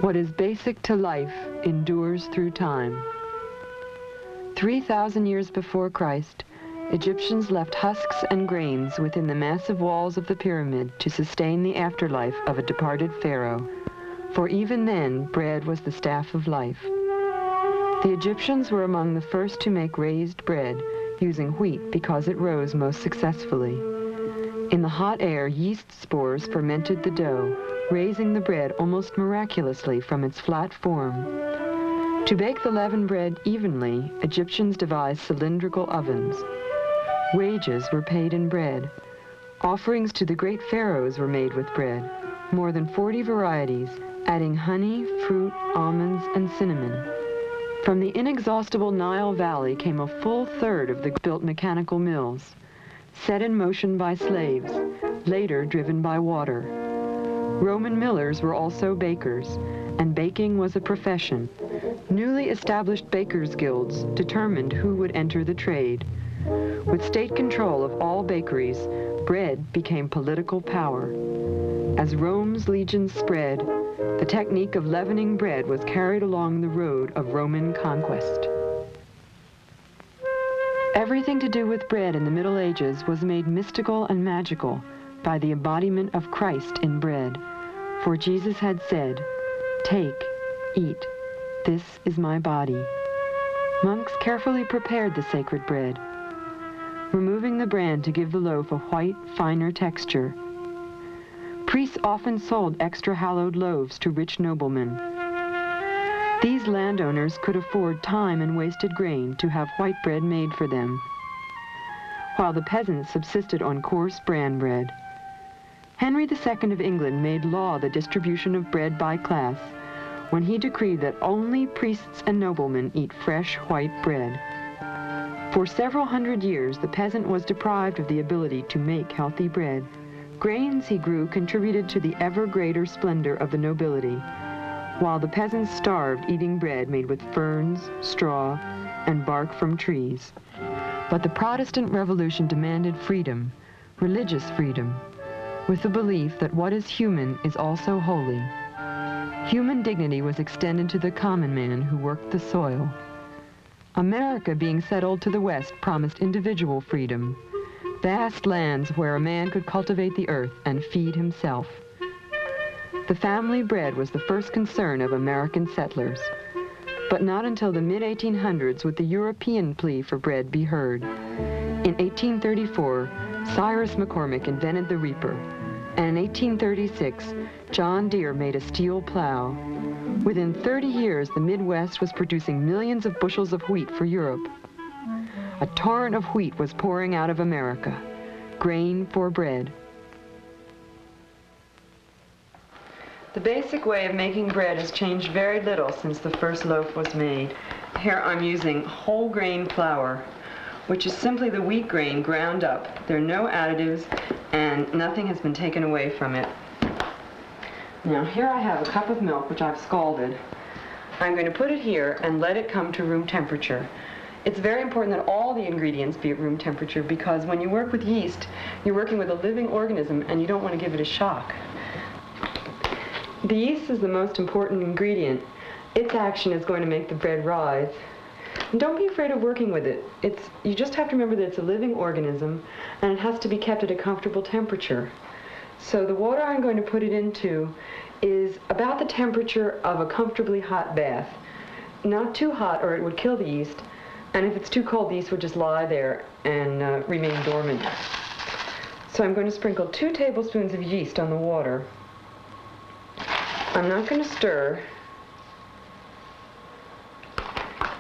What is basic to life endures through time. 3,000 years before Christ, Egyptians left husks and grains within the massive walls of the pyramid to sustain the afterlife of a departed pharaoh. For even then, bread was the staff of life. The Egyptians were among the first to make raised bread, using wheat because it rose most successfully. In the hot air, yeast spores fermented the dough, raising the bread almost miraculously from its flat form. To bake the leavened bread evenly, Egyptians devised cylindrical ovens. Wages were paid in bread. Offerings to the great pharaohs were made with bread, more than 40 varieties, adding honey, fruit, almonds, and cinnamon. From the inexhaustible Nile Valley came a full third of the built mechanical mills, set in motion by slaves, later driven by water. Roman millers were also bakers, and baking was a profession. Newly established bakers' guilds determined who would enter the trade. With state control of all bakeries, bread became political power. As Rome's legions spread, the technique of leavening bread was carried along the road of Roman conquest. Everything to do with bread in the Middle Ages was made mystical and magical by the embodiment of Christ in bread. For Jesus had said, "Take, eat, this is my body." Monks carefully prepared the sacred bread, removing the bran to give the loaf a white, finer texture. Priests often sold extra hallowed loaves to rich noblemen. These landowners could afford time and wasted grain to have white bread made for them, while the peasants subsisted on coarse bran bread. Henry II of England made law the distribution of bread by class when he decreed that only priests and noblemen eat fresh white bread. For several hundred years, the peasant was deprived of the ability to make healthy bread. Grains he grew contributed to the ever greater splendor of the nobility, while the peasants starved eating bread made with ferns, straw, and bark from trees. But the Protestant Revolution demanded freedom, religious freedom, with the belief that what is human is also holy. Human dignity was extended to the common man who worked the soil. America, being settled to the west, promised individual freedom, vast lands where a man could cultivate the earth and feed himself. The family bread was the first concern of American settlers, but not until the mid-1800s would the European plea for bread be heard. In 1834, Cyrus McCormick invented the reaper, and in 1836, John Deere made a steel plow. Within 30 years, the Midwest was producing millions of bushels of wheat for Europe. A torrent of wheat was pouring out of America, grain for bread. The basic way of making bread has changed very little since the first loaf was made. Here I'm using whole grain flour, which is simply the wheat grain ground up. There are no additives and nothing has been taken away from it. Now here I have a cup of milk which I've scalded. I'm going to put it here and let it come to room temperature. It's very important that all the ingredients be at room temperature because when you work with yeast, you're working with a living organism and you don't want to give it a shock. The yeast is the most important ingredient. Its action is going to make the bread rise. And don't be afraid of working with it. You just have to remember that it's a living organism and it has to be kept at a comfortable temperature. So the water I'm going to put it into is about the temperature of a comfortably hot bath. Not too hot or it would kill the yeast. And if it's too cold, the yeast would just lie there and remain dormant. So I'm going to sprinkle 2 tablespoons of yeast on the water. I'm not going to stir.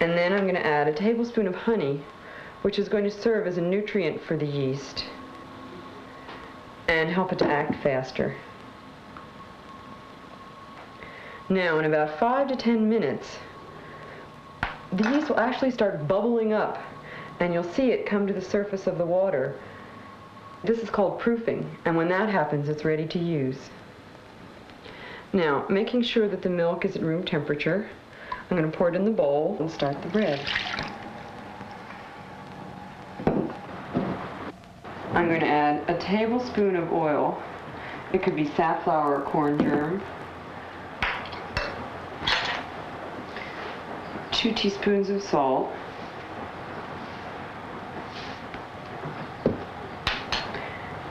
And then I'm going to add a tablespoon of honey, which is going to serve as a nutrient for the yeast and help it to act faster. Now, in about 5 to 10 minutes, the yeast will actually start bubbling up, and you'll see it come to the surface of the water. This is called proofing, and when that happens, it's ready to use. Now, making sure that the milk is at room temperature, I'm going to pour it in the bowl and start the bread. I'm going to add a tablespoon of oil. It could be safflower or corn germ. 2 teaspoons of salt,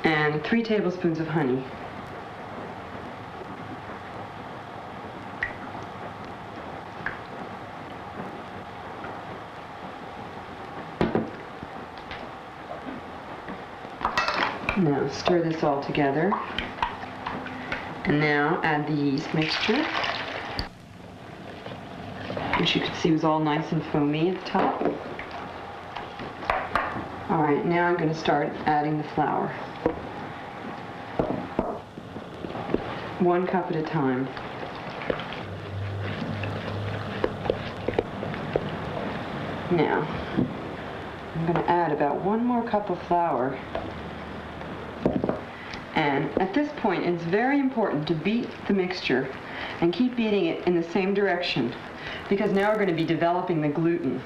and 3 tablespoons of honey. Now stir this all together, and now add the yeast mixture, which you can see was all nice and foamy at the top. All right, now I'm going to start adding the flour. 1 cup at a time. Now, I'm going to add about 1 more cup of flour. And at this point, it's very important to beat the mixture and keep beating it in the same direction, because now we're going to be developing the gluten.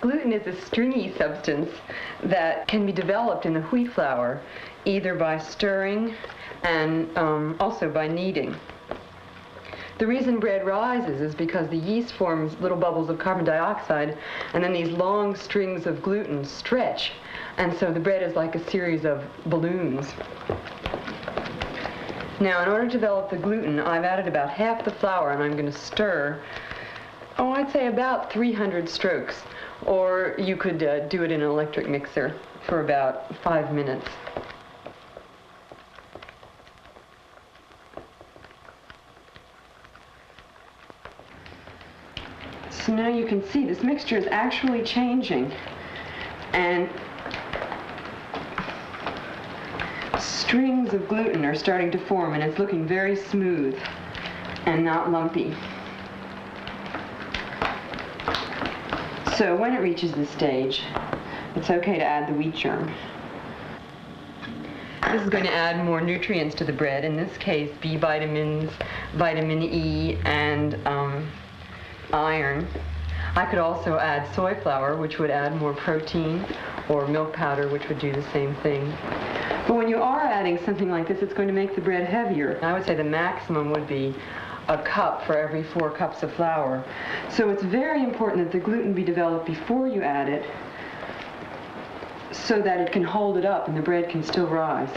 Gluten is a stringy substance that can be developed in the wheat flour either by stirring and also by kneading. The reason bread rises is because the yeast forms little bubbles of carbon dioxide, and then these long strings of gluten stretch, and so the bread is like a series of balloons. Now, in order to develop the gluten, I've added about half the flour, and I'm going to stir, I'd say about 300 strokes, or you could do it in an electric mixer for about 5 minutes. So now you can see this mixture is actually changing, and strings of gluten are starting to form, and it's looking very smooth and not lumpy. So when it reaches this stage, it's okay to add the wheat germ. This is going to add more nutrients to the bread, in this case B vitamins, vitamin E, and iron. I could also add soy flour, which would add more protein, or milk powder, which would do the same thing. But when you are adding something like this, it's going to make the bread heavier. I would say the maximum would be a cup for every 4 cups of flour. So it's very important that the gluten be developed before you add it, so that it can hold it up and the bread can still rise.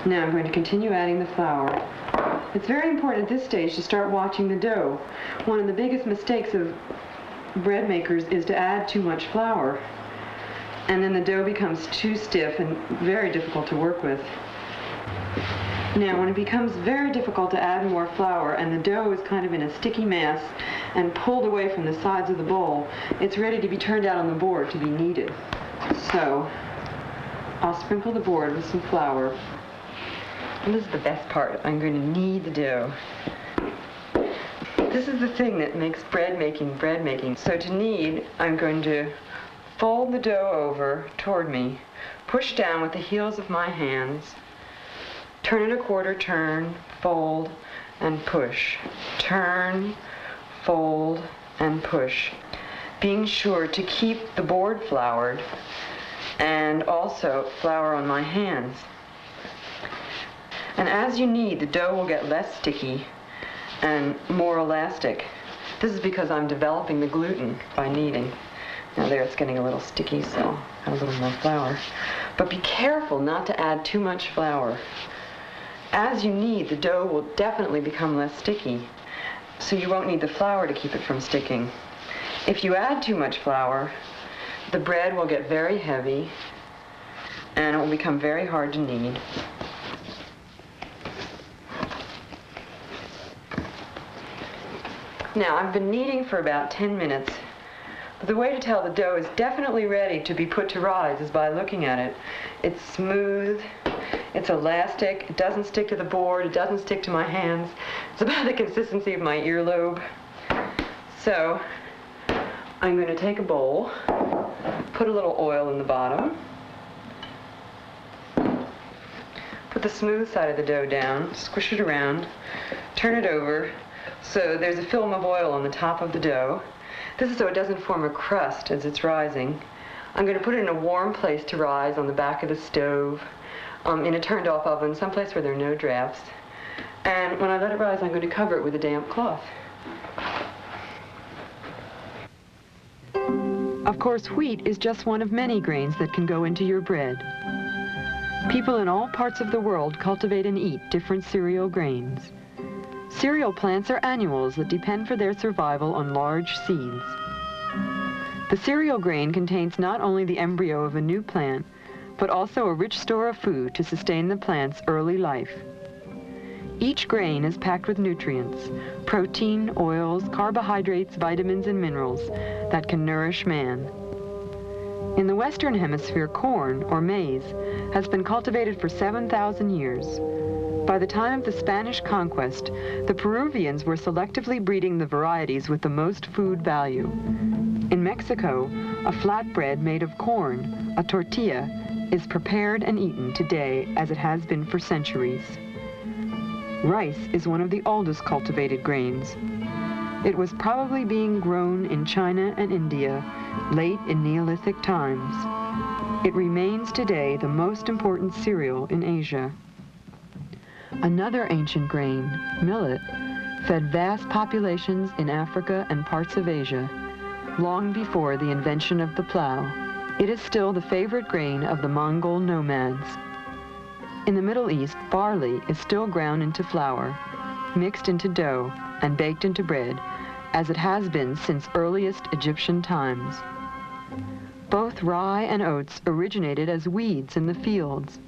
Now I'm going to continue adding the flour. It's very important at this stage to start watching the dough. One of the biggest mistakes of bread makers is to add too much flour, and then the dough becomes too stiff and very difficult to work with. Now, when it becomes very difficult to add more flour and the dough is kind of in a sticky mass and pulled away from the sides of the bowl, it's ready to be turned out on the board to be kneaded. So I'll sprinkle the board with some flour. And this is the best part. I'm going to knead the dough. This is the thing that makes bread making. So to knead, I'm going to fold the dough over toward me, push down with the heels of my hands, turn it a quarter turn, fold, and push. Turn, fold, and push. Being sure to keep the board floured and also flour on my hands. And as you knead, the dough will get less sticky and more elastic. This is because I'm developing the gluten by kneading. Now there it's getting a little sticky, so add a little more flour. But be careful not to add too much flour. As you knead, the dough will definitely become less sticky, so you won't need the flour to keep it from sticking. If you add too much flour, the bread will get very heavy and it will become very hard to knead. Now, I've been kneading for about 10 minutes. But the way to tell the dough is definitely ready to be put to rise is by looking at it. It's smooth, it's elastic, it doesn't stick to the board, it doesn't stick to my hands. It's about the consistency of my earlobe. So, I'm going to take a bowl, put a little oil in the bottom, put the smooth side of the dough down, squish it around, turn it over, so there's a film of oil on the top of the dough. This is so it doesn't form a crust as it's rising. I'm going to put it in a warm place to rise on the back of the stove, in a turned off oven, someplace where there are no drafts. And when I let it rise, I'm going to cover it with a damp cloth. Of course, wheat is just one of many grains that can go into your bread. People in all parts of the world cultivate and eat different cereal grains. Cereal plants are annuals that depend for their survival on large seeds. The cereal grain contains not only the embryo of a new plant, but also a rich store of food to sustain the plant's early life. Each grain is packed with nutrients, protein, oils, carbohydrates, vitamins, and minerals that can nourish man. In the Western Hemisphere, corn, or maize, has been cultivated for 7,000 years. By the time of the Spanish conquest, the Peruvians were selectively breeding the varieties with the most food value. In Mexico, a flatbread made of corn, a tortilla, is prepared and eaten today as it has been for centuries. Rice is one of the oldest cultivated grains. It was probably being grown in China and India late in Neolithic times. It remains today the most important cereal in Asia. Another ancient grain, millet, fed vast populations in Africa and parts of Asia long before the invention of the plow. It is still the favorite grain of the Mongol nomads. In the Middle East, barley is still ground into flour, mixed into dough, and baked into bread, as it has been since earliest Egyptian times. Both rye and oats originated as weeds in the fields.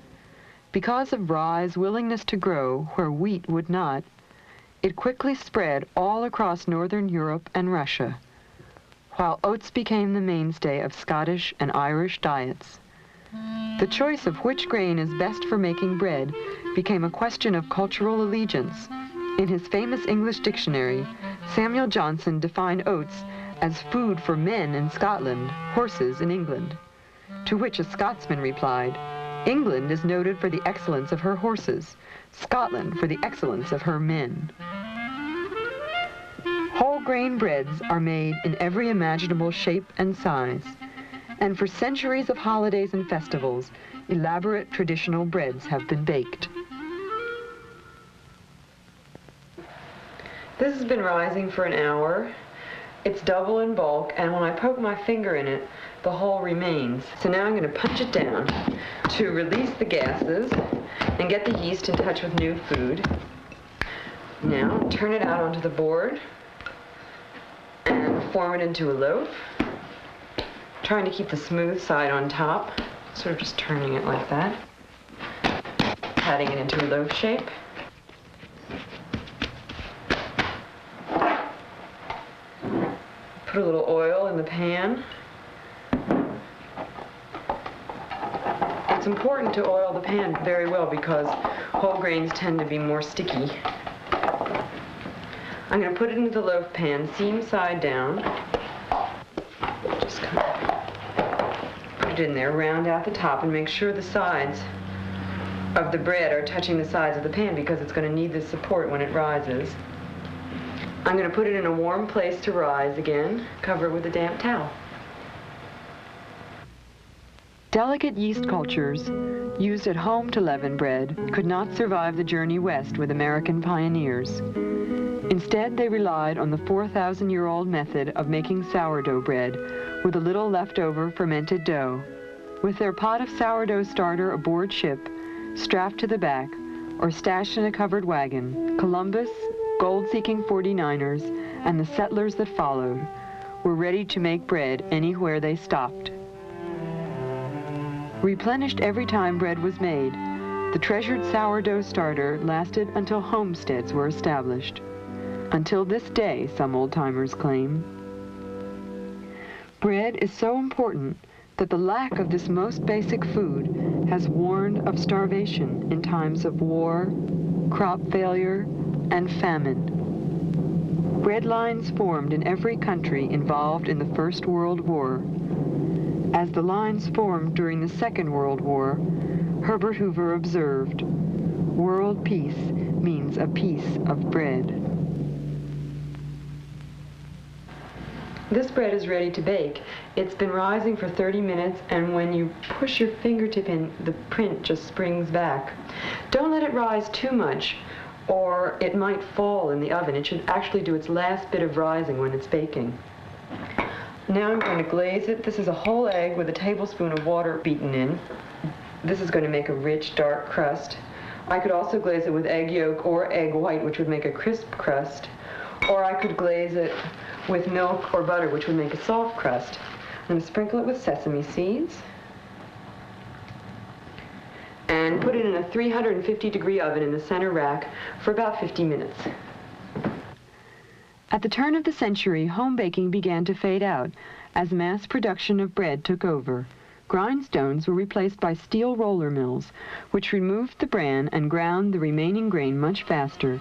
Because of rye's willingness to grow where wheat would not, it quickly spread all across northern Europe and Russia, while oats became the mainstay of Scottish and Irish diets. The choice of which grain is best for making bread became a question of cultural allegiance. In his famous English dictionary, Samuel Johnson defined oats as food for men in Scotland, horses in England, to which a Scotsman replied, "England is noted for the excellence of her horses, Scotland for the excellence of her men." Whole grain breads are made in every imaginable shape and size, and for centuries of holidays and festivals, elaborate traditional breads have been baked. This has been rising for an hour. It's double in bulk, and when I poke my finger in it, the hole remains. So now I'm going to punch it down to release the gases and get the yeast in touch with new food. Now turn it out onto the board and form it into a loaf, trying to keep the smooth side on top, sort of just turning it like that, patting it into a loaf shape. Put a little oil in the pan. It's important to oil the pan very well because whole grains tend to be more sticky. I'm going to put it into the loaf pan, seam side down. Just kind of put it in there, round out the top, and make sure the sides of the bread are touching the sides of the pan because it's going to need the support when it rises. I'm going to put it in a warm place to rise again, cover it with a damp towel. Delicate yeast cultures used at home to leaven bread could not survive the journey west with American pioneers. Instead, they relied on the 4,000-year-old method of making sourdough bread with a little leftover fermented dough. With their pot of sourdough starter aboard ship, strapped to the back, or stashed in a covered wagon, Columbus, gold-seeking 49ers, and the settlers that followed were ready to make bread anywhere they stopped. Replenished every time bread was made, the treasured sourdough starter lasted until homesteads were established. Until this day, some old-timers claim. Bread is so important that the lack of this most basic food has warned of starvation in times of war, crop failure, and famine. Bread lines formed in every country involved in the First World War. As the lines formed during the Second World War, Herbert Hoover observed, "World peace means a piece of bread." This bread is ready to bake. It's been rising for 30 minutes, and when you push your fingertip in, the print just springs back. Don't let it rise too much, or it might fall in the oven. It should actually do its last bit of rising when it's baking. Now I'm going to glaze it. This is a whole egg with a tablespoon of water beaten in. This is going to make a rich, dark crust. I could also glaze it with egg yolk or egg white, which would make a crisp crust. Or I could glaze it with milk or butter, which would make a soft crust. I'm going to sprinkle it with sesame seeds and put it in a 350-degree oven in the center rack for about 50 minutes. At the turn of the century, home baking began to fade out as mass production of bread took over. Grindstones were replaced by steel roller mills, which removed the bran and ground the remaining grain much faster.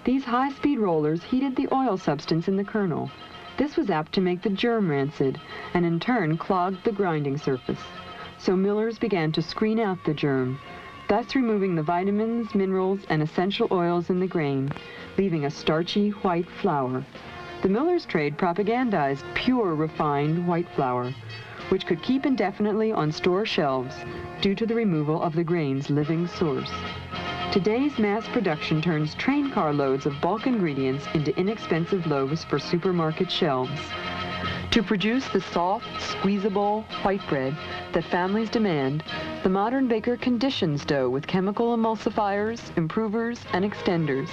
These high-speed rollers heated the oil substance in the kernel. This was apt to make the germ rancid, and in turn clogged the grinding surface. So millers began to screen out the germ, thus removing the vitamins, minerals, and essential oils in the grain, leaving a starchy white flour. The miller's trade propagandized pure, refined white flour, which could keep indefinitely on store shelves due to the removal of the grain's living source. Today's mass production turns train car loads of bulk ingredients into inexpensive loaves for supermarket shelves. To produce the soft, squeezable white bread that families demand, the modern baker conditions dough with chemical emulsifiers, improvers, and extenders.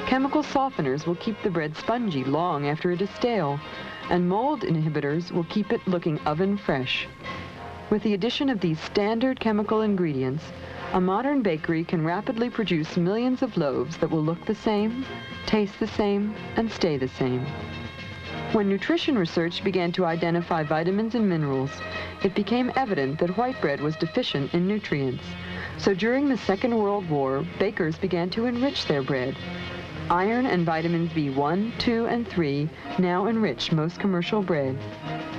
Chemical softeners will keep the bread spongy long after it is stale, and mold inhibitors will keep it looking oven fresh. With the addition of these standard chemical ingredients, a modern bakery can rapidly produce millions of loaves that will look the same, taste the same, and stay the same. When nutrition research began to identify vitamins and minerals, it became evident that white bread was deficient in nutrients. So during the Second World War, bakers began to enrich their bread. Iron and vitamins B1, 2, and 3 now enrich most commercial bread.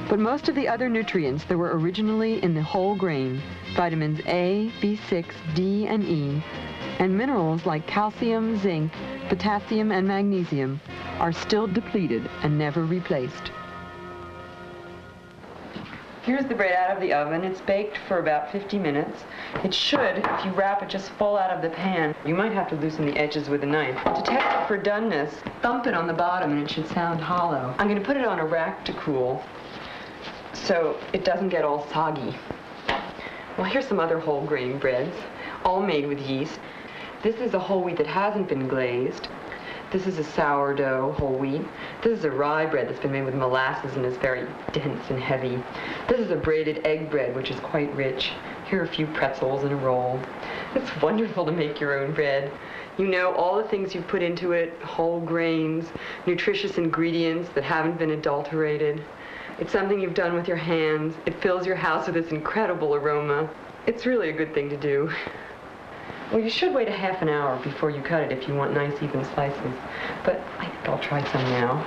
But most of the other nutrients that were originally in the whole grain, vitamins A, B6, D, and E, and minerals like calcium, zinc, potassium, and magnesium, are still depleted and never replaced. Here's the bread out of the oven. It's baked for about 50 minutes. It should, if you wrap it, just fall out of the pan. You might have to loosen the edges with a knife. To test it for doneness, thump it on the bottom and it should sound hollow. I'm going to put it on a rack to cool so it doesn't get all soggy. Well, here's some other whole grain breads, all made with yeast. This is a whole wheat that hasn't been glazed. This is a sourdough whole wheat. This is a rye bread that's been made with molasses and is very dense and heavy. This is a braided egg bread, which is quite rich. Here are a few pretzels and a roll. It's wonderful to make your own bread. You know all the things you put into it, whole grains, nutritious ingredients that haven't been adulterated. It's something you've done with your hands. It fills your house with this incredible aroma. It's really a good thing to do. Well, you should wait a half an hour before you cut it if you want nice even slices. But I think I'll try some now.